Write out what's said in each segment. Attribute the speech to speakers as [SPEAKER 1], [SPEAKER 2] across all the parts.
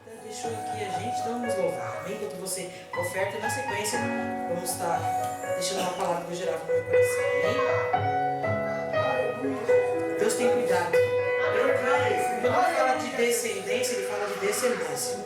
[SPEAKER 1] Deixou aqui a gente, então vamos louvar, amém? Enquanto você oferta, na sequência vamos estar deixando uma palavra do geral no meu coração, amém? Deus tem cuidado. Quando ele fala de descendência, ele fala de descendência.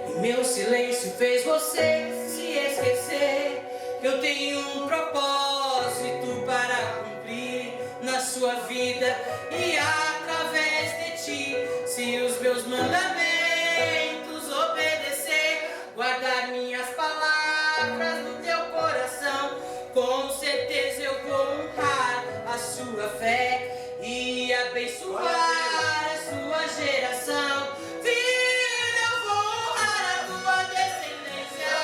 [SPEAKER 1] E meu silêncio fez você se esquecer que eu tenho um propósito para cumprir na sua vida e através de ti. Se os meus mandamentos obedecer, guardar minhas palavras no teu coração, com certeza eu vou honrar a sua fé e abençoar a sua geração. Filho, eu vou honrar a tua descendência,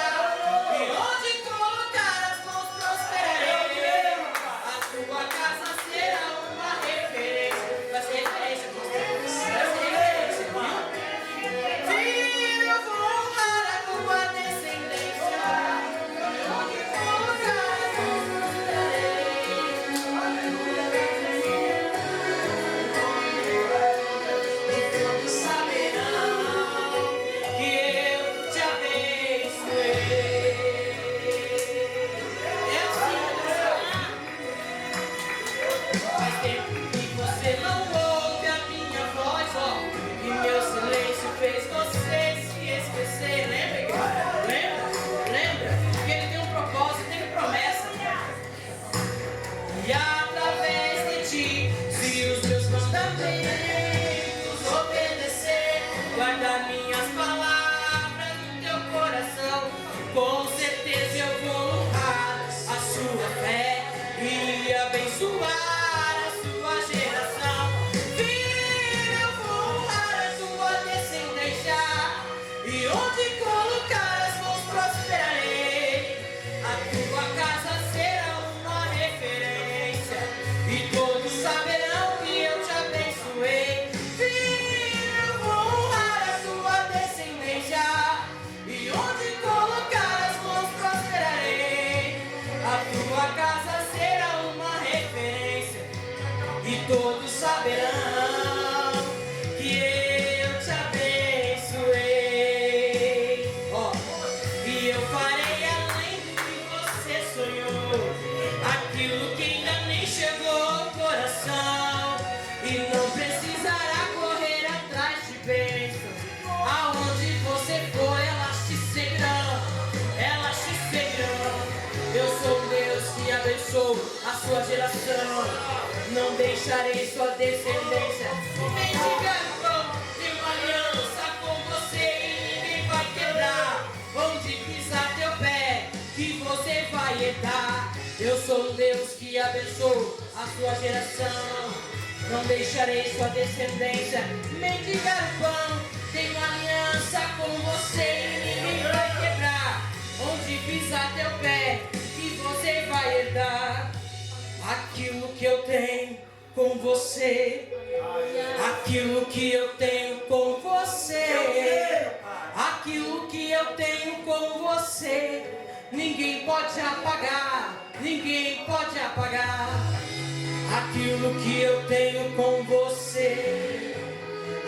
[SPEAKER 1] e onde colocar as mãos prosperarei. A tua casa será uma referência, vai ser referência, vai ser referência, viu? Filho, eu vou honrar a tua descendência, e onde colocar as mãos prosperarei. E todos saberão que eu te abençoei. É assim, faz tempo que você não ouve a minha voz, ó. E meu silêncio fez você se esquecer. Lembra, igreja? Lembra? Que ele tem um propósito, tem promessa. E através de ti, se os meus mandamentos obedecer, guardar minhas palavras no teu coração, com certeza eu vou honrar a sua fé e abençoar a sua geração. Filho, eu vou honrar a tua descendência, e onde colocar as mãos prosperarei. A tua casa será uma referência, e todos saberão que eu te abençoei. Filho, eu vou honrar a tua descendência, e onde colocar as mãos prosperarei. A tua casa será uma referência, e todos saberão que eu te abençoei. Ó, e eu farei além do que você sonhou, aquilo que ainda nem chegou ao coração, e não precisará correr atrás de bênçãos. Aonde você for, elas te seguirão, elas te seguirão. Eu sou Deus que abençoo a sua geração, não deixarei sua descendência mendigar o pão. Tenho uma aliança com você e ninguém vai quebrar. Onde pisar teu pé, que você vai herdar. Eu sou Deus que abençoo a sua geração, não deixarei sua descendência mendigar o pão. Tenho uma aliança com você e ninguém vai quebrar. Onde pisar teu pé, que você vai herdar. Aquilo que eu tenho com você, aquilo que eu tenho com você, aquilo que eu tenho com você, ninguém pode apagar, ninguém pode apagar. Aquilo que eu tenho com você,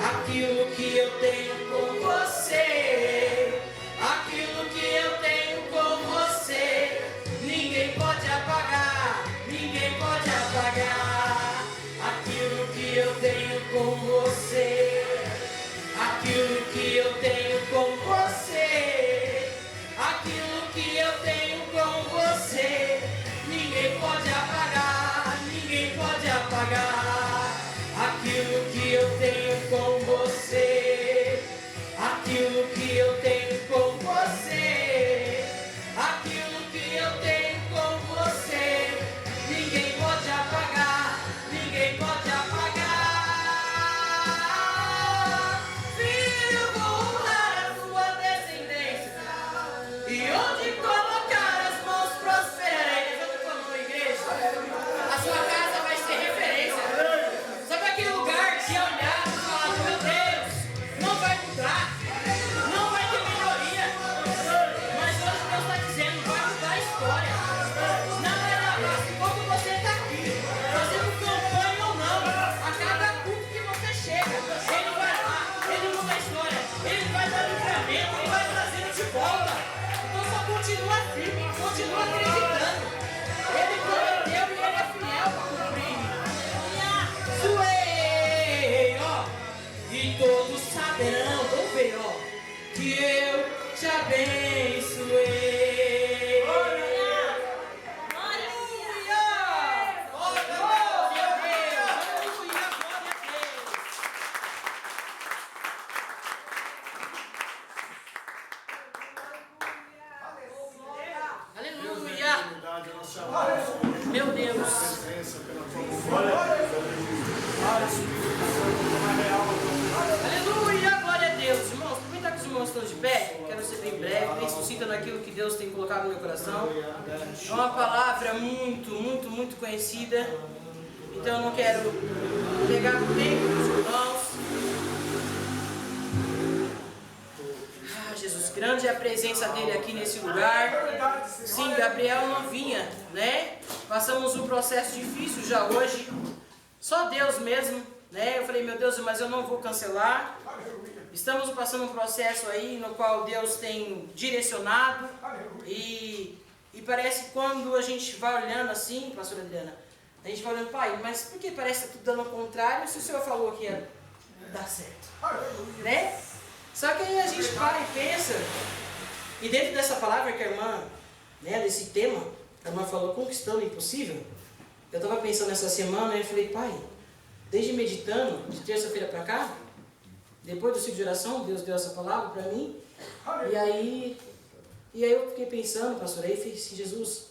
[SPEAKER 1] aquilo que eu tenho com você, aquilo que eu tenho com você, ninguém pode apagar, ninguém pode apagar. Aquilo que eu tenho com você, aquilo que eu tenho com você, aquilo que eu tenho com você, ninguém pode apagar, ninguém pode apagar. Aquilo que eu tenho com você, aquilo que eu Meu Deus. Aleluia, glória a Deus. Irmãos, aproveitar que os irmãos estão de pé, quero ser bem breve, ressuscita naquilo que Deus tem colocado no meu coração. É uma palavra muito conhecida. Então eu não quero pegar o tempo dos irmãos. Jesus, grande é a presença dele aqui nesse lugar. Sim, Gabriel não vinha, né? Passamos um processo difícil já hoje. Só Deus mesmo, né? Eu falei, meu Deus, mas eu não vou cancelar. Estamos passando um processo aí no qual Deus tem direcionado. E parece que quando a gente vai olhando assim, pastora Adriana, a gente vai olhando, pai, mas por que parece que está tudo dando ao contrário se o Senhor falou que ia dar certo? Né? Só que aí a gente para e pensa, e dentro dessa palavra que a irmã, né, desse tema, a irmã falou, conquistando o impossível, eu estava pensando essa semana e eu falei, pai, desde meditando, de terça-feira para cá, depois do ciclo de oração, Deus deu essa palavra para mim, e aí eu fiquei pensando, pastor, aí eu falei assim, Jesus,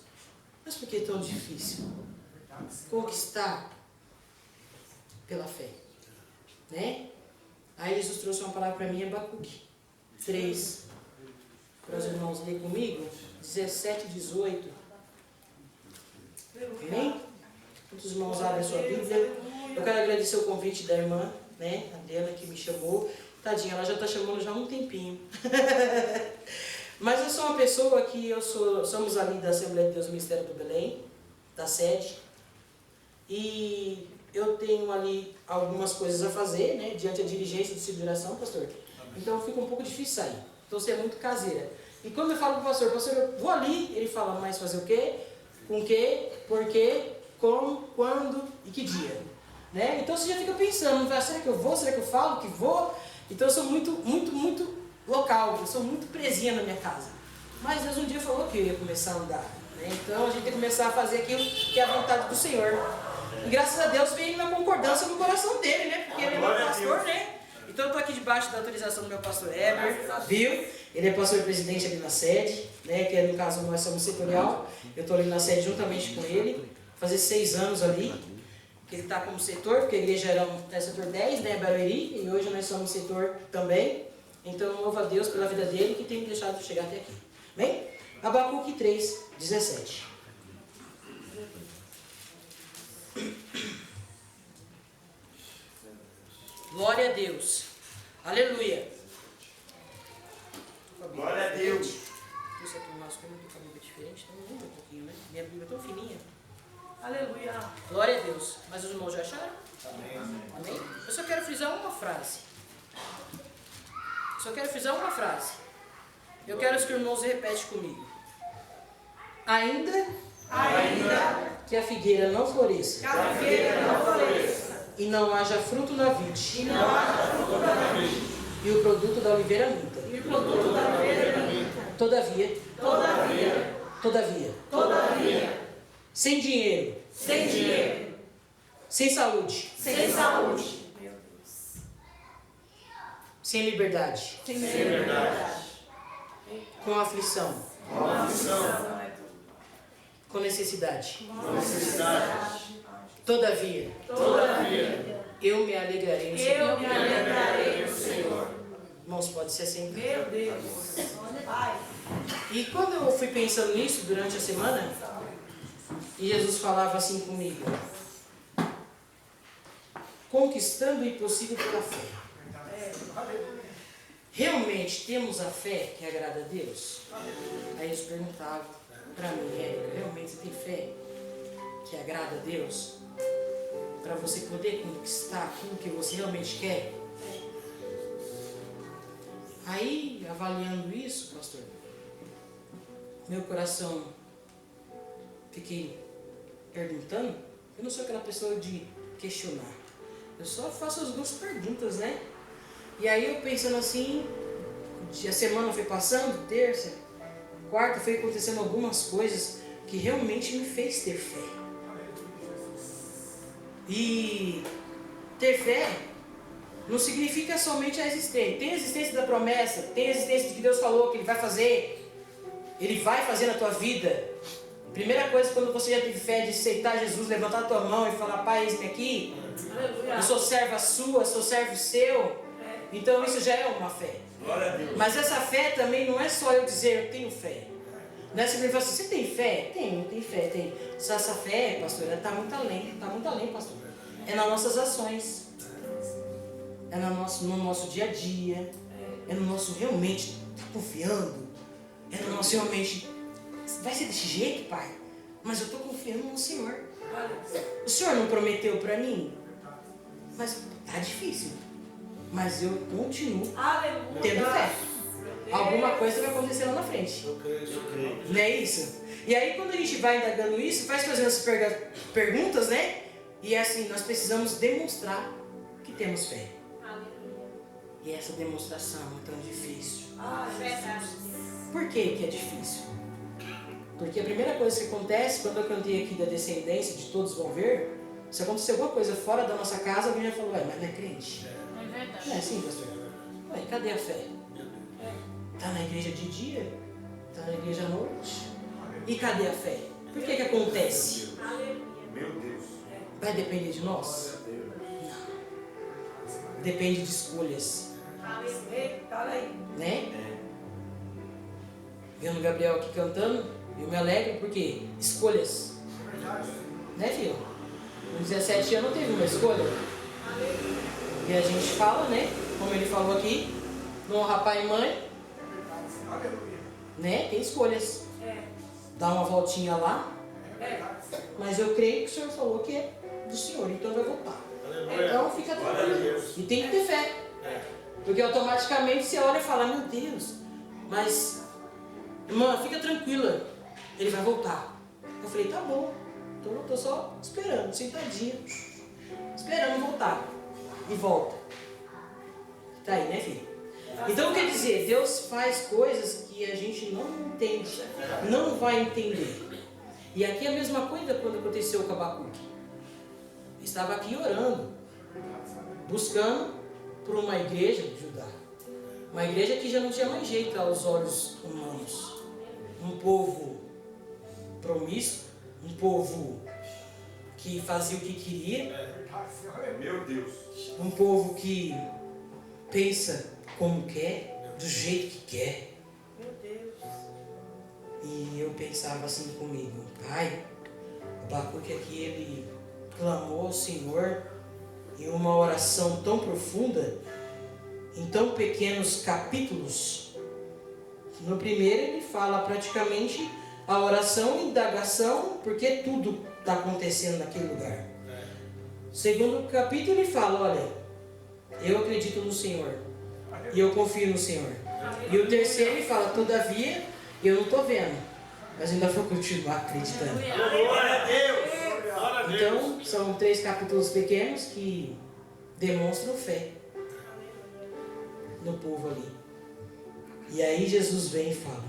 [SPEAKER 1] mas por que é tão difícil conquistar pela fé, né? Aí Jesus trouxe uma palavra para mim, Abacuque 3, para os irmãos lerem comigo, 17 e 18. Amém? Os irmãos abrem a sua Bíblia. Eu quero agradecer o convite da irmã, né, a Adriana, que me chamou. Tadinha, ela já está chamando já há um tempinho. Mas eu sou uma pessoa que somos ali da Assembleia de Deus Ministério do Belém, da sede. E eu tenho ali algumas coisas a fazer, né, diante da dirigência do ciclo de oração, pastor. Então fica um pouco difícil sair. Então você é muito caseira. E quando eu falo para o pastor, eu vou ali, ele fala, mas fazer o quê? Com o quê? Por quê? Como? Quando? E que dia? Né? Então você já fica pensando, será que eu vou? Será que eu falo que vou? Então eu sou muito local, eu sou muito presinha na minha casa. Mas Deus um dia falou que eu ia começar a andar. Né? Então a gente tem que começar a fazer aquilo que é a vontade do Senhor. E graças a Deus veio na concordância no coração dele, né? Porque ele é meu pastor, né? Então eu estou aqui debaixo da autorização do meu pastor Heber, viu? Ele é pastor presidente ali na sede, né? Que no caso nós somos setorial. Eu estou ali na sede juntamente com ele, fazer 6 anos ali. Que ele está como setor, porque a igreja era setor 10, né? Barueri, e hoje nós somos setor também. Então eu louvo a Deus pela vida dele que tem me deixado chegar até aqui. Bem? Abacuque 3, 17. Glória a Deus. Aleluia.
[SPEAKER 2] Glória a Deus.
[SPEAKER 1] Isso aqui no nosso como tem uma Bíblia diferente, então muda um pouquinho, né? Minha Bíblia é tão fininha.
[SPEAKER 3] Aleluia.
[SPEAKER 1] Glória a Deus. Mas os irmãos já acharam?
[SPEAKER 2] Amém.
[SPEAKER 1] Amém? Eu só quero frisar uma frase. Eu quero que os irmãos repetem comigo. Ainda que a figueira não floresça, e não haja fruto na vide, e o produto da oliveira minta, todavia, sem dinheiro, sem saúde, sem liberdade, com aflição, com necessidade. Todavia, eu me alegrarei no Senhor. Irmãos, pode ser assim.
[SPEAKER 3] Meu Deus.
[SPEAKER 1] E quando eu fui pensando nisso durante a semana, e Jesus falava assim comigo, conquistando o impossível pela fé. Realmente temos a fé que agrada a Deus? Aí eles perguntavam para mim, realmente você tem fé que agrada a Deus? Para você poder conquistar aquilo que você realmente quer? Aí, avaliando isso, pastor, meu coração, fiquei perguntando. Eu não sou aquela pessoa de questionar, eu só faço algumas perguntas, né? E aí eu pensando assim, a semana foi passando, terça, quarta, foi acontecendo algumas coisas que realmente me fez ter fé. E ter fé não significa somente a existência. Tem a existência da promessa, tem a existência de que Deus falou que Ele vai fazer na tua vida. Primeira coisa, quando você já teve fé de aceitar Jesus, levantar a tua mão e falar, Pai, eis-me aqui. Eu sou serva sua, sou servo seu. Então isso já é uma fé. Mas essa fé também não é só eu dizer eu tenho fé. Não é simplesmente assim, você tem fé? Tenho fé, tenho. Só essa fé, pastor, está muito além, pastor. É nas nossas ações. É no nosso dia a dia. É no nosso realmente estar confiando. É no nosso realmente, vai ser desse jeito, Pai? Mas eu estou confiando no Senhor. O Senhor não prometeu para mim? Mas está difícil. Mas eu continuo tendo fé. Alguma coisa vai acontecer lá na frente. Não é isso? E aí quando a gente vai indagando isso, faz fazendo as perguntas, né? E é assim, nós precisamos demonstrar que temos fé. E essa demonstração é tão difícil. Por que é difícil? Porque a primeira coisa que acontece, quando eu cantei aqui da descendência, de todos vão ver, se acontecer alguma coisa fora da nossa casa, alguém já falou, mas não é crente. Não é assim, pastor? Ué, cadê a fé? Está na igreja de dia? Está na igreja à noite? E cadê a fé? Por que acontece?
[SPEAKER 2] Meu Deus.
[SPEAKER 1] Vai depender de nós? Não. Depende de escolhas. Né? Vendo o Gabriel aqui cantando, eu me alegro porque escolhas. Né, filho? Com 17 anos teve uma escolha. E a gente fala, né? Como ele falou aqui, não honrar pai e mãe. Né? Tem escolhas. Dá uma voltinha lá. Mas eu creio que o Senhor falou que é do Senhor, então vai voltar. Então fica tranquilo. E tem que ter fé. Porque automaticamente você olha e fala, meu Deus, mas irmã, fica tranquila, ele vai voltar. Eu falei, tá bom, então eu estou só esperando, sentadinha, esperando voltar. E volta. Tá aí, né, filho? Então quer dizer, Deus faz coisas que a gente não entende, não vai entender. E aqui é a mesma coisa quando aconteceu com Abacuque. Estava aqui orando, buscando por uma igreja de Judá. Uma igreja que já não tinha mais jeito aos olhos humanos. Um povo promíscuo, um povo que fazia o que queria.
[SPEAKER 2] Meu Deus.
[SPEAKER 1] Um povo que pensa como quer, do jeito que quer.
[SPEAKER 3] Meu Deus.
[SPEAKER 1] E eu pensava assim comigo, Pai, Abacuque aqui ele clamou ao Senhor em uma oração tão profunda, em tão pequenos capítulos. No primeiro ele fala praticamente a oração e indagação, porque tudo está acontecendo naquele lugar. Segundo capítulo ele fala, olha, eu acredito no Senhor e eu confio no Senhor. E o terceiro ele fala, todavia eu não estou vendo, mas ainda vou continuar acreditando.
[SPEAKER 2] Glória a Deus.
[SPEAKER 1] Então são 3 capítulos pequenos que demonstram fé no povo ali. E aí Jesus vem e fala.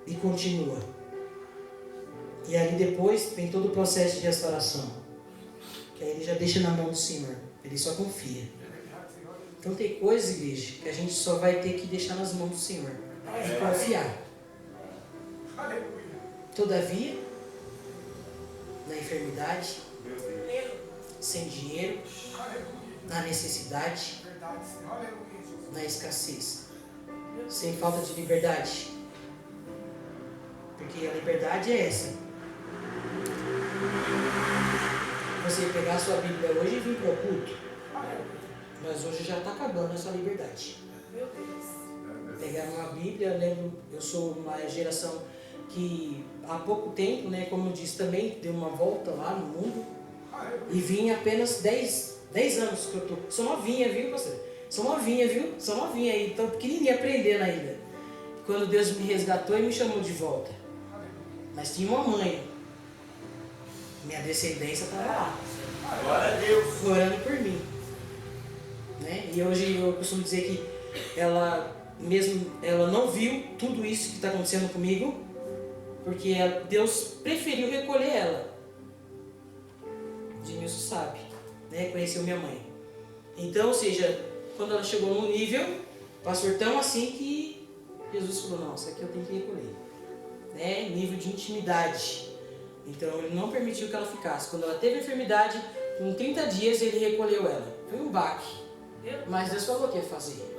[SPEAKER 1] E continua. E ali depois vem todo o processo de restauração. Que aí ele já deixa na mão do Senhor. Ele só confia. Então tem coisas, igreja, que a gente só vai ter que deixar nas mãos do Senhor. E confiar. Todavia, na enfermidade, sem dinheiro, na necessidade, na escassez, sem falta de liberdade. Porque a liberdade é essa. Você pegar a sua Bíblia hoje e vir para o culto, mas hoje já está acabando essa liberdade. Pegar uma Bíblia, eu lembro, eu sou uma geração que há pouco tempo, né, como eu disse também, deu uma volta lá no mundo e vim apenas 10 anos que eu tô. Sou novinha, viu, pastor? Sou novinha, viu? Sou novinha aí, tão pequenininha aprendendo ainda. Quando Deus me resgatou e me chamou de volta. Mas tinha uma mãe. Minha descendência estava lá.
[SPEAKER 2] Glória a Deus.
[SPEAKER 1] Orando por mim. Né? E hoje eu costumo dizer que ela não viu tudo isso que está acontecendo comigo, porque Deus preferiu recolher ela. Edmilson sabe, né? Conheceu minha mãe. Então, ou seja, quando ela chegou num nível, pastor, tão assim que Jesus falou, não, isso aqui eu tenho que recolher. né, nível de intimidade. Então ele não permitiu que ela ficasse. Quando ela teve enfermidade, com 30 dias ele recolheu ela. Foi um baque. Mas Deus falou o que ia fazer.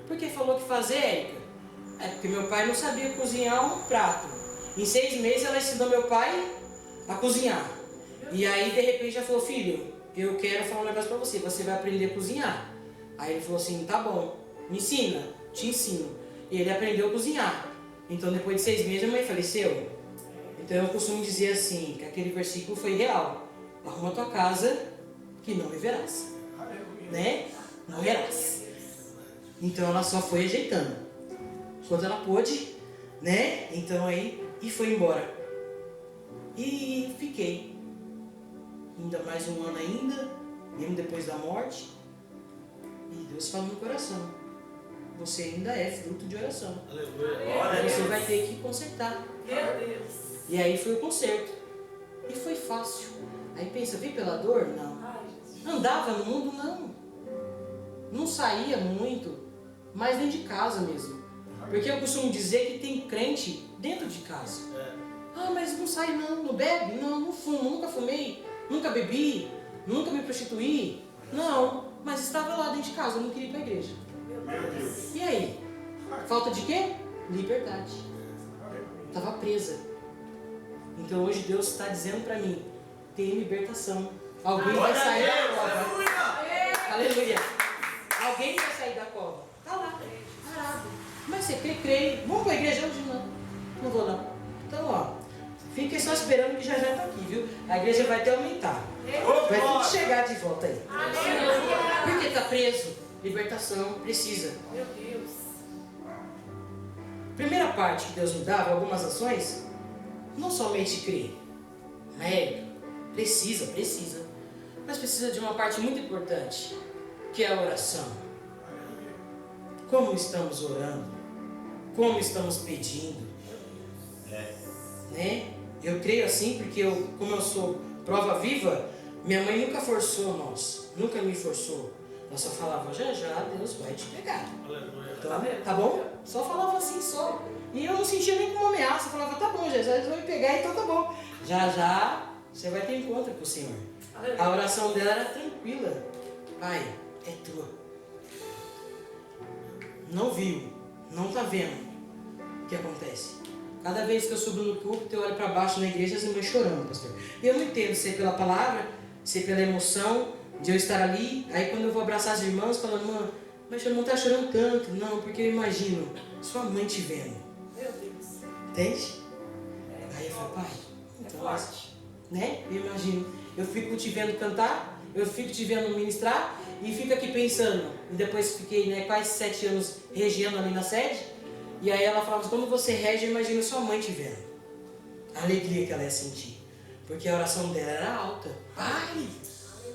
[SPEAKER 1] Por que falou o que fazer, Érica? É porque meu pai não sabia cozinhar um prato. Em 6 meses ela ensinou meu pai a cozinhar. E aí de repente ela falou, filho, eu quero falar um negócio pra você, você vai aprender a cozinhar. Aí ele falou assim, tá bom, me ensina, te ensino. E ele aprendeu a cozinhar. Então depois de 6 meses a mãe faleceu. Então eu costumo dizer assim, que aquele versículo foi real. Arruma tua casa que não viverás. Né? Não verás. Então ela só foi ajeitando. Quando ela pôde, né? Então aí, e foi embora. E fiquei. Ainda mais um ano ainda, mesmo depois da morte. E Deus fala no coração. Você ainda é fruto de oração. Aleluia. Você vai ter que consertar.
[SPEAKER 3] Meu Deus.
[SPEAKER 1] E aí foi o conserto. E foi fácil. Aí pensa, vem pela dor? Não. Andava no mundo? Não. Não saía muito, mas dentro de casa mesmo. Porque eu costumo dizer que tem crente dentro de casa. Ah, mas não sai não bebe? Não, não fumo, nunca fumei, nunca bebi, nunca me prostituí. Não, mas estava lá dentro de casa, eu não queria ir para a igreja.
[SPEAKER 2] Meu Deus.
[SPEAKER 1] E aí? Falta de quê? Liberdade. Estava presa. Então hoje Deus está dizendo para mim, tem libertação. Alguém vai sair da cova. Aleluia. Alguém vai sair da cova. Está lá, parado. Mas você crê. Vamos para a igreja hoje? Não. Não vou não. Então, ó, fiquem só esperando que já está aqui, viu? A igreja vai até aumentar. Vai tudo chegar de volta aí. Porque está preso. Libertação precisa.
[SPEAKER 3] Meu Deus.
[SPEAKER 1] Primeira parte que Deus me dava, algumas ações, não somente crer, né? Precisa, mas precisa de uma parte muito importante, que é a oração. Como estamos orando? Como estamos pedindo? Né? Eu creio assim porque como eu sou prova viva, minha mãe nunca forçou nós, nunca me forçou. Ela só falava, já Deus vai te pegar. Então, tá bom? Só falava assim, só. E eu não sentia nem como ameaça. Eu falava, tá bom, já Deus vai me pegar, então tá bom. Já você vai ter encontro com o Senhor. A oração dela era tranquila. Pai, é tua. Não viu, não tá vendo o que acontece. Cada vez que eu subo no púlpito, eu olho para baixo na igreja, as irmãs chorando, pastor. E eu não entendo se é pela palavra, se é pela emoção de eu estar ali. Aí quando eu vou abraçar as irmãs, falando, irmã, mas você não está chorando tanto. Não, porque eu imagino sua mãe te vendo.
[SPEAKER 3] Meu Deus.
[SPEAKER 1] Entende? Aí eu falo, pai, então, né? Eu imagino. Eu fico te vendo cantar, eu fico te vendo ministrar e fico aqui pensando. E depois fiquei, né, quase 7 anos regendo ali na sede. E aí ela falava, quando você rege, eu imagino sua mãe te vendo. A alegria que ela ia sentir. Porque a oração dela era alta. Pai,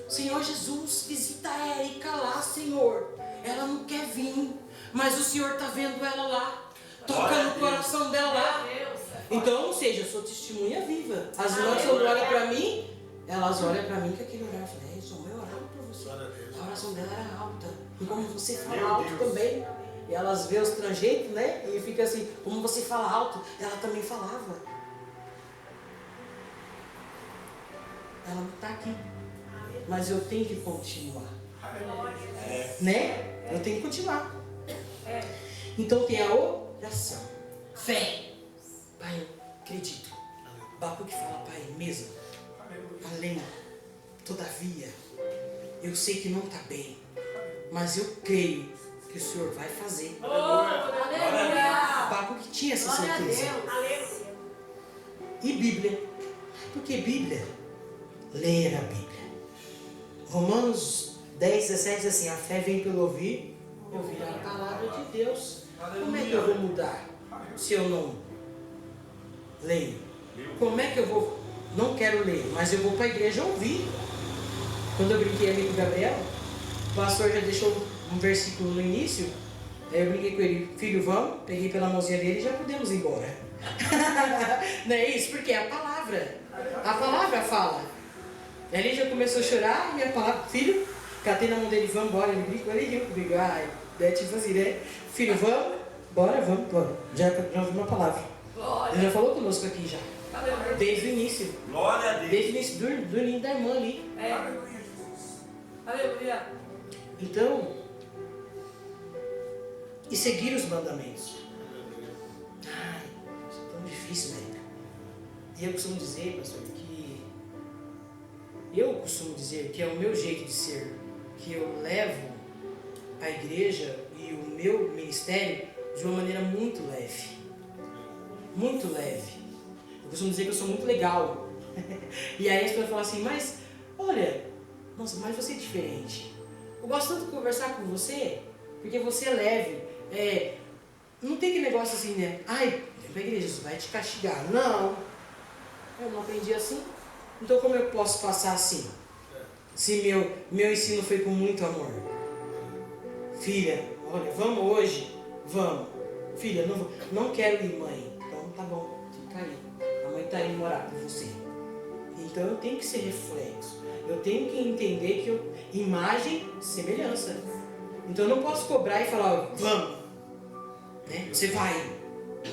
[SPEAKER 1] Senhor Jesus, visita a Érica lá, Senhor. Ela não quer vir, mas o Senhor está vendo ela lá. Toca no coração dela lá. Então, ou seja, eu sou testemunha viva. As irmãs quando olham para mim, elas olham para mim com aquele olhar. Eu falei, sua mãe orava para você. A oração dela era alta. E como você fala alto também. E elas veem os trejeitos, né? E fica assim, como você fala alto, ela também falava. Ela não está aqui. Mas eu tenho que continuar. Né? Eu tenho que continuar. Então tem a oração. Fé. Pai, eu acredito. Abacuque fala, pai, mesmo. Além, todavia, eu sei que não está bem. Mas eu creio que o Senhor vai fazer. Abacuque tinha essa certeza. E Bíblia. Porque Bíblia, ler a Bíblia. Romanos 10, 17 diz assim, a fé vem pelo ouvir a palavra de Deus. Como é que eu vou mudar se eu não leio? Como é que eu vou? Não quero ler, mas eu vou para a igreja ouvir. Quando eu brinquei ali com o Gabriel, o pastor já deixou um versículo no início, aí eu brinquei com ele, filho, vamos, peguei pela mãozinha dele e já podemos ir embora. Não é isso? Porque é a palavra fala. Ele já começou a chorar e a palavra, filho, catei na mão dele, vamos embora, ele brincou, ele riu comigo, é tipo assim, né? Filho, vamos, bora, vamos, já ouvi uma palavra.
[SPEAKER 3] Glória.
[SPEAKER 1] Deus já falou conosco aqui já.
[SPEAKER 3] Aleluia.
[SPEAKER 1] Desde o início.
[SPEAKER 2] Glória a Deus.
[SPEAKER 1] Desde o início do ninho da irmã ali.
[SPEAKER 3] É. Aleluia.
[SPEAKER 1] Então, e seguir os mandamentos. Ai, isso é tão difícil, né? E eu costumo dizer, pastor, que é o meu jeito de ser, que eu levo a igreja e o meu ministério de uma maneira muito leve. Muito leve. Eu costumo dizer que eu sou muito legal. E aí as pessoas falam assim, mas, olha, nossa, mas você é diferente. Eu gosto tanto de conversar com você, porque você é leve. Não tem aquele negócio assim, né? Ai, vem pra igreja, Jesus vai te castigar. Não. Eu não aprendi assim. Então como eu posso passar assim? Se meu ensino foi com muito amor. Filha, olha, vamos hoje? Vamos. Filha, não quero ir, mãe. Então tá bom, fica aí. A mãe está indo morar com você. Então eu tenho que ser reflexo. Eu tenho que entender que imagem, semelhança. Então eu não posso cobrar e falar, ó, vamos. Né? Você vai.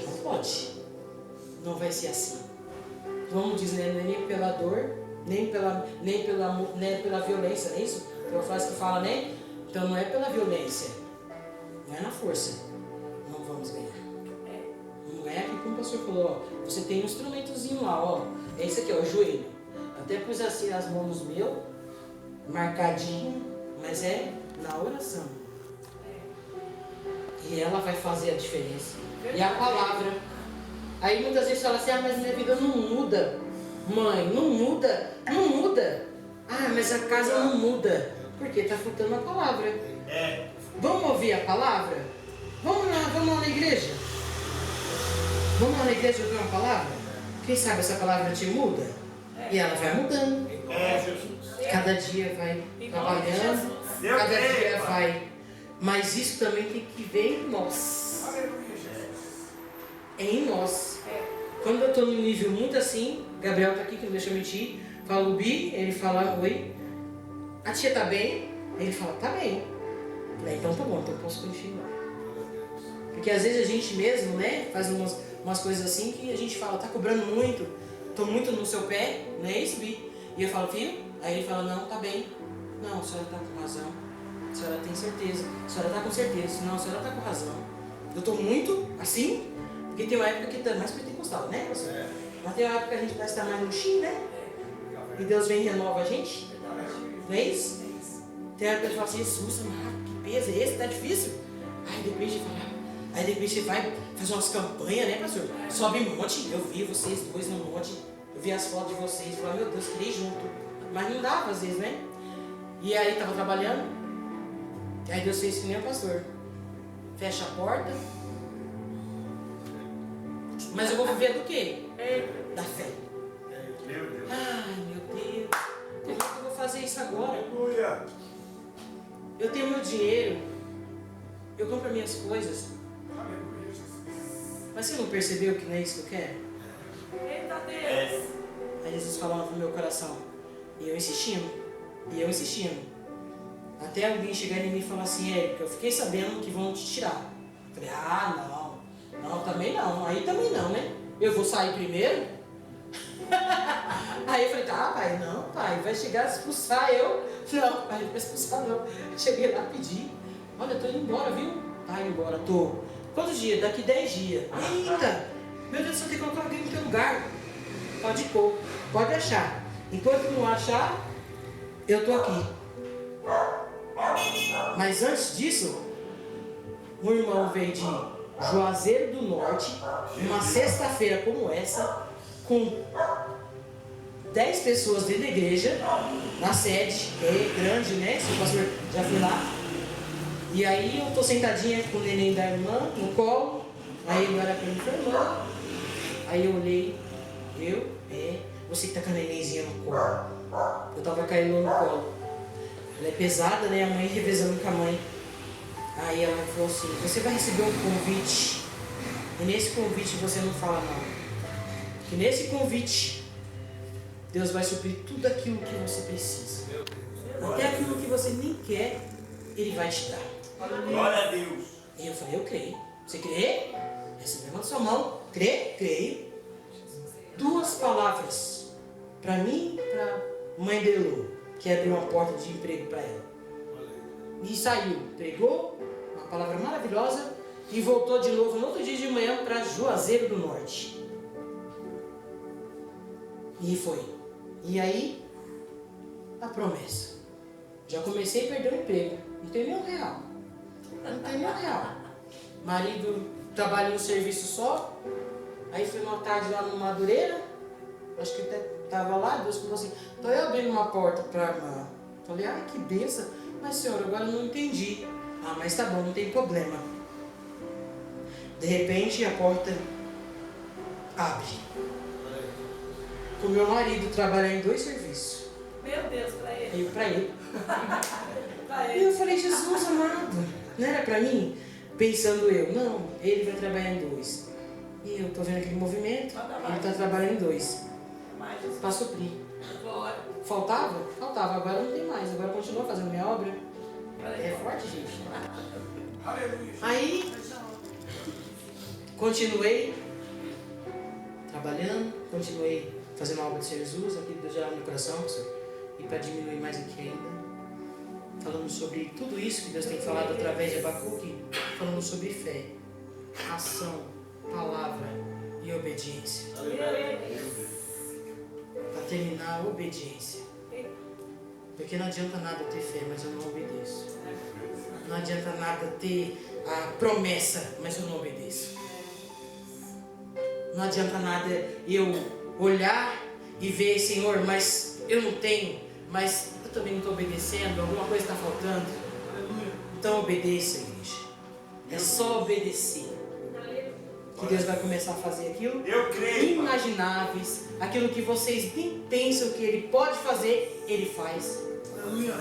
[SPEAKER 1] Não pode. Não vai ser assim. Vamos dizer, né? Nem pela dor, nem pela violência, não é isso? Tem uma frase que fala, né? Então não é pela violência, não é na força. Não vamos ganhar. Não é aqui como o pastor falou, ó, você tem um instrumentozinho lá, ó. É esse aqui, ó, o joelho. Até pus assim as mãos meu, marcadinho, mas é na oração. E ela vai fazer a diferença. E a palavra. Aí muitas vezes fala assim, mas minha vida não muda. Mãe, não muda. Não muda. Ah, mas a casa não muda. Porque está faltando a palavra. Vamos ouvir a palavra? Vamos lá na igreja? Vamos lá na igreja ouvir uma palavra? Quem sabe essa palavra te muda? E ela vai mudando. Cada dia vai trabalhando. Cada dia vai. Mas isso também tem que ver em nós. É em nós. Quando eu estou num nível muito assim, Gabriel está aqui, que não deixa eu mentir. Fala o Bi, ele fala oi. A tia tá bem? Ele fala, tá bem. Então tá bom, então eu posso continuar. Porque às vezes a gente mesmo, né, faz umas coisas assim que a gente fala, tá cobrando muito, tô muito no seu pé, não é isso, Bi? E eu falo, filho? Aí ele fala, não, tá bem. Não, a senhora tá com razão. A senhora tem certeza. A senhora tá com certeza. Não, a senhora tá com razão. Eu tô muito assim, porque tem uma época que tá mais pentecostal, né? Mas tem uma época que a gente parece estar mais no chim, né? E Deus vem e renova a gente. Não é isso? Tem uma época que fala assim, Jesus, que peso é esse? Tá difícil? Aí de repente você vai fazer umas campanhas, né, pastor? Sobe monte, eu vi vocês dois no monte, eu vi as fotos de vocês, falei, meu Deus, queria ir junto. Mas não dava às vezes, né? E aí tava trabalhando, aí Deus fez que nem o pastor. Fecha a porta. Mas eu vou viver do quê? Da fé.
[SPEAKER 2] Meu Deus.
[SPEAKER 1] Ai, meu Deus. Como é que eu vou fazer isso agora?
[SPEAKER 2] Aleluia.
[SPEAKER 1] Eu tenho meu dinheiro. Eu compro minhas coisas. Mas você não percebeu que não é isso que eu quero?
[SPEAKER 3] Eita Deus.
[SPEAKER 1] Aí Jesus falando no meu coração. E eu insistindo. Até alguém chegar em mim e falar assim, Érico, eu fiquei sabendo que vão te tirar. Eu falei, não, também não. Aí também não, né? Eu vou sair primeiro? Aí eu falei, pai, não, pai, vai chegar a expulsar eu. Não, pai, não vai expulsar não. Cheguei lá e pedi. Olha, eu tô indo embora, viu? Tá indo embora, tô. Quantos dias? Daqui 10 dias. Eita! Meu Deus, você tem que colocar alguém no teu lugar. Pode pôr, pode achar. Enquanto não achar, eu tô aqui. Mas antes disso, um irmão veio de Juazeiro do Norte, uma sexta-feira como essa, com 10 pessoas dentro da igreja, na sede, que é grande, né? Se o pastor já foi lá. E aí eu tô sentadinha com o neném da irmã no colo, aí ele olha pra mim e falou, irmã. Aí eu olhei, você que tá com a nenenzinha no colo. Eu tava caindo no colo. Ela é pesada, né? A mãe revezando com a mãe. Aí ela falou assim, você vai receber um convite. E nesse convite você não fala não. Que nesse convite, Deus vai suprir tudo aquilo que você precisa. Até aquilo que você nem quer, Ele vai te dar.
[SPEAKER 2] Glória a Deus.
[SPEAKER 1] E eu falei, eu creio. Você crê? Recebe a sua mão. Creio. 2 palavras para mim e para mãe de Elô, que abriu uma porta de emprego para ela. E saiu, pregou uma palavra maravilhosa e voltou de novo no outro dia de manhã para Juazeiro do Norte. E foi. E aí, a promessa. Já comecei a perder o emprego. Não tem nem R$1. Não tem nem R$1. Marido trabalha no serviço só. Aí foi uma tarde lá no Madureira. Acho que até estava lá. Deus falou assim: então eu abrindo uma porta para a irmã. Falei: ai, que benção. Mas senhor, agora eu não entendi. Ah, mas tá bom, não tem problema. De repente a porta abre. Com meu marido trabalhar em 2 serviços.
[SPEAKER 3] Meu Deus, para ele.
[SPEAKER 1] Eu para ele.
[SPEAKER 3] Para
[SPEAKER 1] E
[SPEAKER 3] ele.
[SPEAKER 1] eu falei: Jesus amado, não era para mim? Pensando eu, não, ele vai trabalhar em 2. E eu tô vendo aquele movimento, ele tá trabalhando em 2.
[SPEAKER 3] Mais Jesus.
[SPEAKER 1] Para suprir.
[SPEAKER 3] Glória.
[SPEAKER 1] Faltava? Faltava, agora não tem mais, agora continua fazendo minha obra.
[SPEAKER 3] Para
[SPEAKER 1] É
[SPEAKER 3] ele.
[SPEAKER 1] forte, gente.
[SPEAKER 2] Aleluia.
[SPEAKER 1] Aí, continuei trabalhando, continuei fazendo a obra de Jesus, aquilo Deus gerava no meu coração, e para diminuir mais aqui ainda, falando sobre tudo isso que Deus tem falado através de Abacuque, falando sobre fé, ação, palavra e obediência. Para terminar, a obediência. Porque não adianta nada ter fé, mas eu não obedeço. Não adianta nada ter a promessa, mas eu não obedeço. Não adianta nada eu olhar e ver, Senhor, mas eu não tenho, mas eu também não estou obedecendo, alguma coisa está faltando. Então obedeça, igreja. É só obedecer que Deus vai começar a fazer aquilo
[SPEAKER 2] Eu creio.
[SPEAKER 1] inimagináveis, aquilo que vocês nem pensam que Ele pode fazer, Ele faz.
[SPEAKER 2] Aleluia.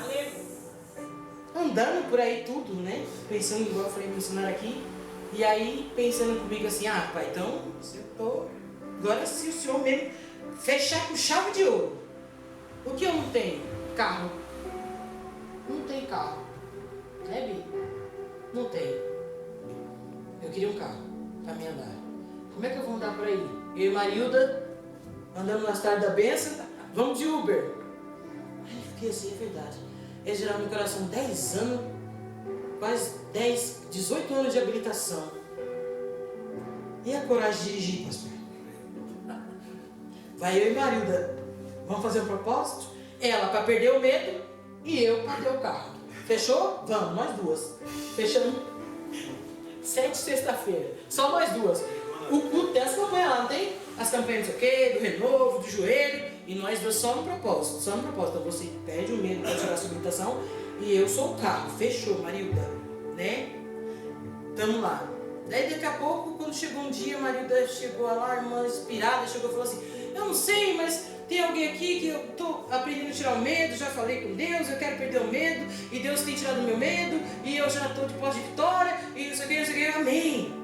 [SPEAKER 1] Andando por aí tudo, né? Pensando, igual eu falei no ensinar aqui. E aí pensando comigo assim: ah, pai, então se eu tô. Agora se o senhor mesmo fechar com chave de ouro. O que eu não tenho? Carro. Não tem carro. Né, Bi? Não tenho. Eu queria um carro para me andar. Como é que eu vou andar por aí? Eu e Marilda, andando na estrada da benção, vamos de Uber. Aí eu fiquei assim, é verdade. Eles geraram no meu coração 10 anos, quase 18 anos de habilitação. E a coragem de dirigir, pastor? Vai eu e Marilda, vamos fazer um propósito? Ela para perder o medo e eu para ter o carro. Fechou? Vamos, nós duas. Fechamos 7 sexta-feira. Só nós duas. O culto tem as campanhas lá, não tem? As campanhas não sei o quê, do renovo, do joelho. E nós duas só no propósito. Só no propósito. Então você perde o medo para tirar a sua habilitação. E eu sou o carro. Fechou, Marilda. Né? Tamo lá. Daí daqui a pouco, quando chegou um dia, a Marilda chegou lá, a irmã inspirada, chegou e falou assim: eu não sei, mas tem alguém aqui que eu estou aprendendo a tirar o medo, já falei com Deus, eu quero perder o medo, e Deus tem tirado o meu medo, e eu já estou de pós de vitória, e não sei o que, não sei o que, amém.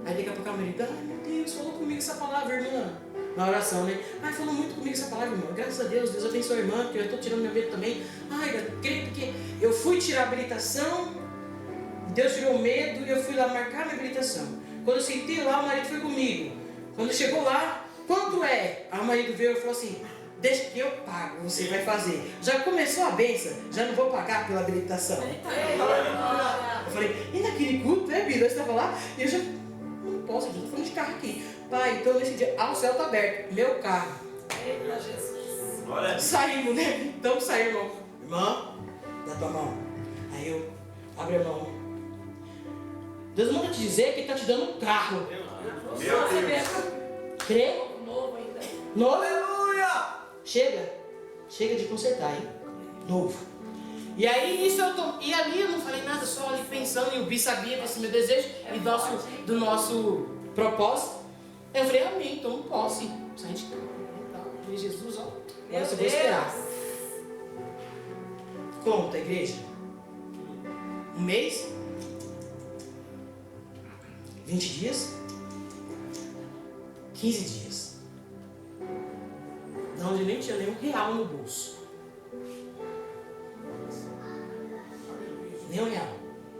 [SPEAKER 1] Aí daqui a pouco a Marilda: ai meu Deus, falou comigo essa palavra, irmã. Na oração, né? Ai, falou muito comigo essa palavra, irmã. Graças a Deus, Deus abençoe a irmã, porque eu estou tirando meu medo também. Ai, eu creio porque eu fui tirar a habilitação, Deus tirou o medo e eu fui lá marcar minha habilitação. Quando eu sentei lá, o marido foi comigo. Quando chegou lá, quanto é? Aí o marido veio e falou assim: deixa que eu pago, você vai fazer. Já começou a benção, já não vou pagar pela habilitação. Eu falei: e naquele culto, né, Bíblia? Eu estava lá e eu já não posso, eu estou falando de carro aqui. Pai, então nesse dia, o céu está aberto, meu carro.
[SPEAKER 3] Eita, Jesus.
[SPEAKER 2] Glória a Deus.
[SPEAKER 1] Saímos, né? Então saímos, irmã, dá tua mão. Aí eu abro a mão. Deus manda te dizer que Ele está te dando um carro.
[SPEAKER 2] Meu Deus.
[SPEAKER 1] Crê?
[SPEAKER 3] Novo ainda.
[SPEAKER 1] Novo?
[SPEAKER 2] Aleluia.
[SPEAKER 1] Chega de consertar, hein? Novo. E aí nisso e ali eu não falei nada, só ali pensando, e o Bi sabia desse meu desejo e do nosso propósito. Eu falei: amém, então não posso ir. Se a gente falei: Jesus, ó, agora você vai esperar. Conta, igreja. Um mês? 20 dias? 15 dias. De onde nem tinha nenhum real no bolso. Nenhum real.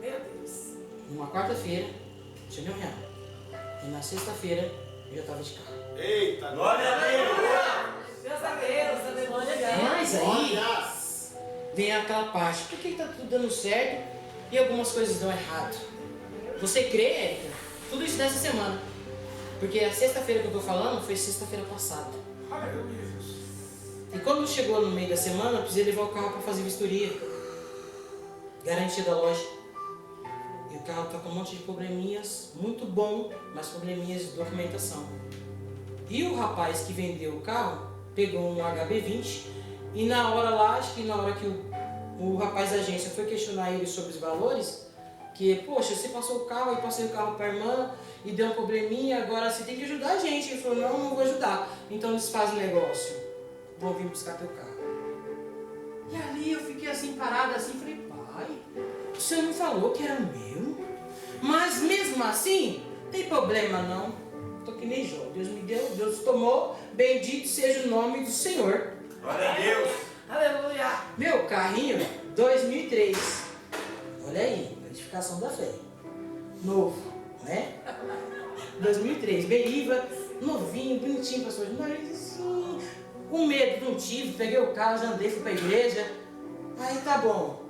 [SPEAKER 3] Meu Deus.
[SPEAKER 1] Numa quarta-feira, não tinha nenhum real. E na sexta-feira, eu já estava de carro.
[SPEAKER 2] Eita, glória a Deus.
[SPEAKER 3] Deus a Deus, aleluia.
[SPEAKER 1] Mas aí vem aquela parte, por que está tudo dando certo e algumas coisas dão errado? Você crê, Érica? Tudo isso dessa semana. Porque a sexta-feira que eu estou falando foi sexta-feira passada.
[SPEAKER 2] Aleluia, Jesus.
[SPEAKER 1] E quando chegou no meio da semana, eu precisei levar o carro para fazer vistoria. Garantia da loja. E o carro está com um monte de probleminhas, muito bom, mas probleminhas de documentação. E o rapaz que vendeu o carro pegou um HB20 e na hora lá, acho que na hora que o rapaz da agência foi questionar ele sobre os valores, que, poxa, você passou o carro, eu passei o carro para a irmã e deu um probleminha, agora você tem que ajudar a gente. Ele falou, não vou ajudar. Então eles fazem negócio, vou vir buscar teu carro. E ali eu fiquei assim, parada assim, falei, pai, o senhor não falou que era meu? Mas mesmo assim, não tem problema não. Estou que nem Jó, Deus me deu, Deus tomou, bendito seja o nome do Senhor.
[SPEAKER 2] Glória a Deus.
[SPEAKER 3] Aleluia.
[SPEAKER 1] Meu carrinho, 2003. Olha aí, verificação da fé. Novo, né? 2003, Beriva, novinho, bonitinho, pastor. Nariz assim, com medo de um tiro, peguei o carro, já andei, fui pra igreja. Aí tá bom.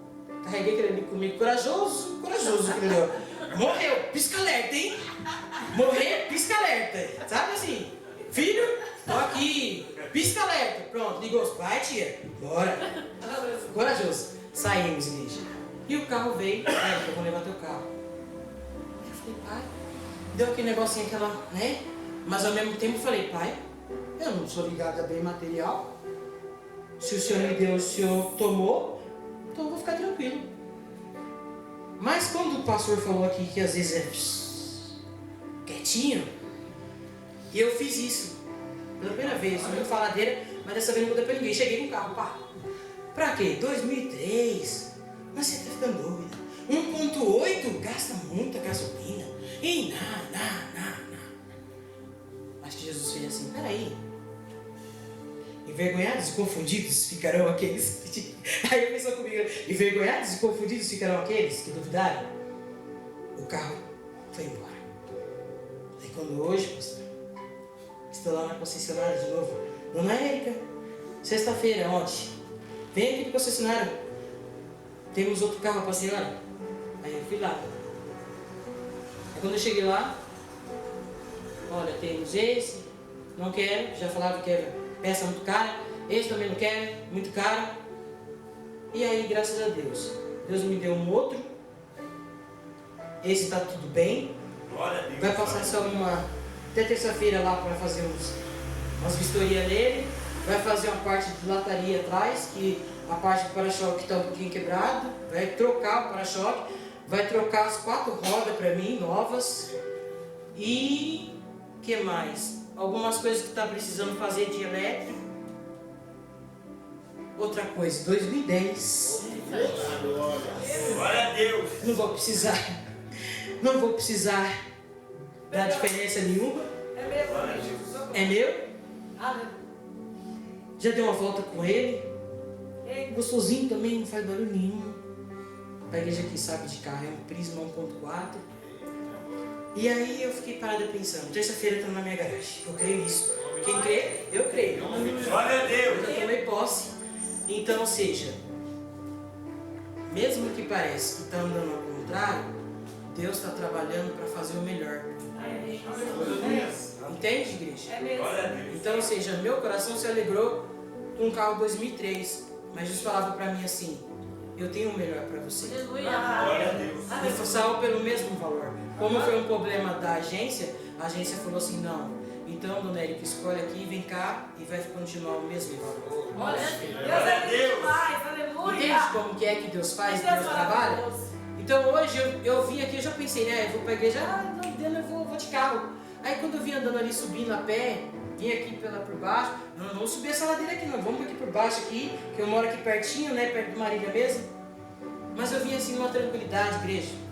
[SPEAKER 1] Carreguei aquele ali comigo, corajoso aquele ali. Morreu, pisca alerta, hein? Morrer, pisca alerta. Sabe assim? Filho, tô aqui, pisca alerta. Pronto, ligou, vai tia, bora. Corajoso. Saímos, igreja. E o carro veio, eu vou levar teu carro. Eu falei, pai, deu aquele negocinho, aquela, né? Mas ao mesmo tempo eu falei, pai, eu não sou ligado a bem material. Se o Senhor me deu, o Senhor tomou, então eu vou ficar tranquilo. Mas quando o pastor falou aqui que às vezes é quietinho, eu fiz isso. Pela primeira vez, muito faladeira, mas dessa vez não vou dar pra ninguém. Cheguei com o carro, pá. Pra quê? 2003. Mas você tá ficando doida. 1.8 gasta muita gasolina. E não. Acho que Jesus fez assim, peraí. Envergonhados e confundidos ficarão aqueles que... Aí ele pensou comigo, envergonhados e confundidos ficarão aqueles que duvidaram. O carro foi embora. Aí quando hoje, pastor, estou lá na concessionária de novo. Dona Érica, sexta-feira, ontem, vem aqui pro concessionário. Temos outro carro para a senhora? Aí eu fui lá. Aí quando eu cheguei lá, olha, temos esse, não quero, já falaram que é peça muito cara, esse também não quero, muito caro. E aí, graças a Deus, Deus me deu um outro, esse está tudo bem,
[SPEAKER 2] Glória a Deus.
[SPEAKER 1] vai passar só até terça-feira lá para fazer umas vistorias nele, vai fazer uma parte de lataria atrás, que a parte do para-choque está um pouquinho quebrado, vai trocar o para-choque, vai trocar as 4 rodas para mim, novas, e que mais? Algumas coisas que está precisando fazer de elétrico. Outra coisa, 2010.
[SPEAKER 2] Glória a Deus.
[SPEAKER 1] Não vou precisar dar diferença nenhuma.
[SPEAKER 3] É meu, Jesus.
[SPEAKER 1] É meu.
[SPEAKER 3] Aleluia.
[SPEAKER 1] Já dei uma volta com ele.
[SPEAKER 3] Ei,
[SPEAKER 1] Gostosinho também, não faz barulho nenhum. Para a igreja que sabe de carro, é um Prisma 1.4. E aí eu fiquei parada pensando, terça-feira está na minha garagem. Eu creio nisso. Quem crê, eu creio.
[SPEAKER 2] Glória a Deus.
[SPEAKER 1] Eu já tomei posse. Então, ou seja, mesmo que pareça que está andando ao contrário, Deus está trabalhando para fazer o melhor. Entende, igreja?
[SPEAKER 3] é mesmo.
[SPEAKER 2] Glória a Deus.
[SPEAKER 1] Então, ou seja, meu coração se alegrou com um carro 2003. Mas Jesus falava para mim assim, eu tenho o melhor para você.
[SPEAKER 3] Aleluia.
[SPEAKER 2] Glória a Deus.
[SPEAKER 1] E saiu pelo mesmo valor. Como foi um problema da agência, a agência falou assim, não, então, dona Érica, escolhe aqui, vem cá e vai continuar o mesmo valor.
[SPEAKER 3] Olha, Deus é Deus. Paz, aleluia.
[SPEAKER 1] Entende como que é que Deus faz, Deus trabalha? Então hoje eu vim aqui, eu já pensei, né, eu vou para a igreja, não, Deus, eu vou de carro. Aí quando eu vim andando ali, subindo a pé, vim aqui por baixo, não vamos subir essa ladeira aqui não, vamos aqui por baixo aqui, que eu moro aqui pertinho, né, perto de Marília mesmo. Mas eu vim assim numa tranquilidade, igreja.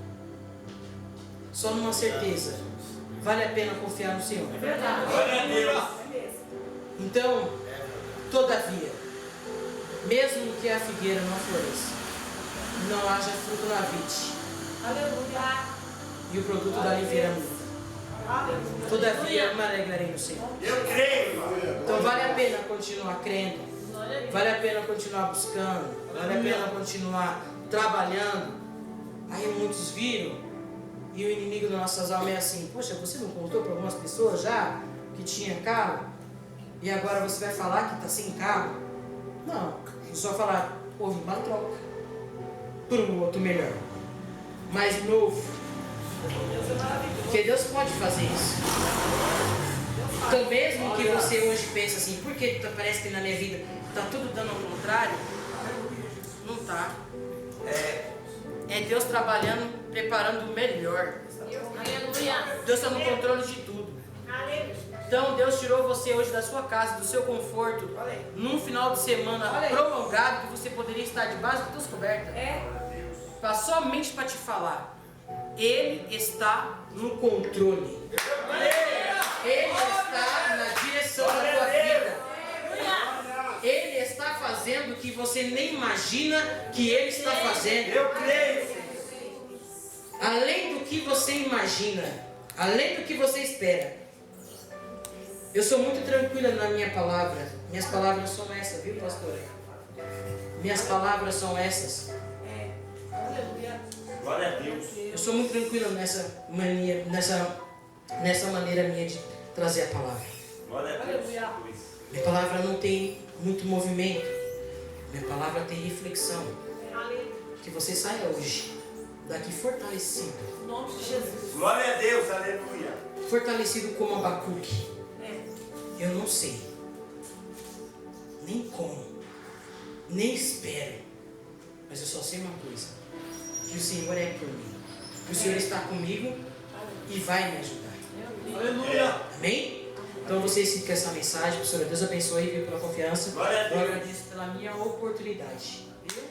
[SPEAKER 1] Só numa certeza, vale a pena confiar no Senhor.
[SPEAKER 3] É verdade.
[SPEAKER 2] Glória a Deus.
[SPEAKER 3] É mesmo.
[SPEAKER 1] Então, todavia, mesmo que a figueira não floresça, não haja fruto na vide,
[SPEAKER 3] Aleluia.
[SPEAKER 1] e o produto da oliveira muda, Todavia eu me alegrarei no Senhor.
[SPEAKER 2] Eu creio, irmão.
[SPEAKER 1] Então vale a pena continuar crendo, vale a pena continuar buscando, vale a pena continuar trabalhando. Aí muitos viram e o inimigo das nossas almas é assim: poxa, você não contou para algumas pessoas já que tinha carro e agora você vai falar que está sem carro? Não, eu só falar, houve uma troca por um outro melhor, mais novo. Porque Deus pode fazer isso. Então mesmo que você hoje pense assim, por que parece que na minha vida está tudo dando ao contrário? Não está. É Deus trabalhando, preparando o melhor. Deus está no controle de tudo. Então Deus tirou você hoje da sua casa, do seu conforto, num final de semana prolongado que você poderia estar debaixo das tuas cobertas. Somente para te falar, Ele está no controle. Ele está na direção da tua vida. Ele está fazendo o que você nem imagina que Ele está fazendo.
[SPEAKER 2] Eu creio.
[SPEAKER 1] Além do que você imagina, além do que você espera. Eu sou muito tranquila na minha palavra. Minhas palavras são essas, viu, pastora? Minhas palavras são essas.
[SPEAKER 2] Glória a Deus.
[SPEAKER 1] Eu sou muito tranquila nessa maneira minha de trazer a palavra.
[SPEAKER 2] Glória a Deus.
[SPEAKER 1] Minha palavra não tem muito movimento. Minha palavra tem reflexão. Que você saia hoje daqui fortalecido.
[SPEAKER 3] Em nome de Jesus.
[SPEAKER 2] Glória a Deus. Aleluia.
[SPEAKER 1] Fortalecido como Abacuque. Eu não sei. Nem como. Nem espero. Mas eu só sei uma coisa. Que o Senhor é por mim. Que o Senhor está comigo e vai me ajudar.
[SPEAKER 2] Aleluia.
[SPEAKER 1] Amém? Então vocês ficam com essa mensagem. Senhor, Deus abençoe, viu, pela confiança.
[SPEAKER 2] Glória a Deus.
[SPEAKER 1] Eu agradeço pela minha oportunidade. Viu?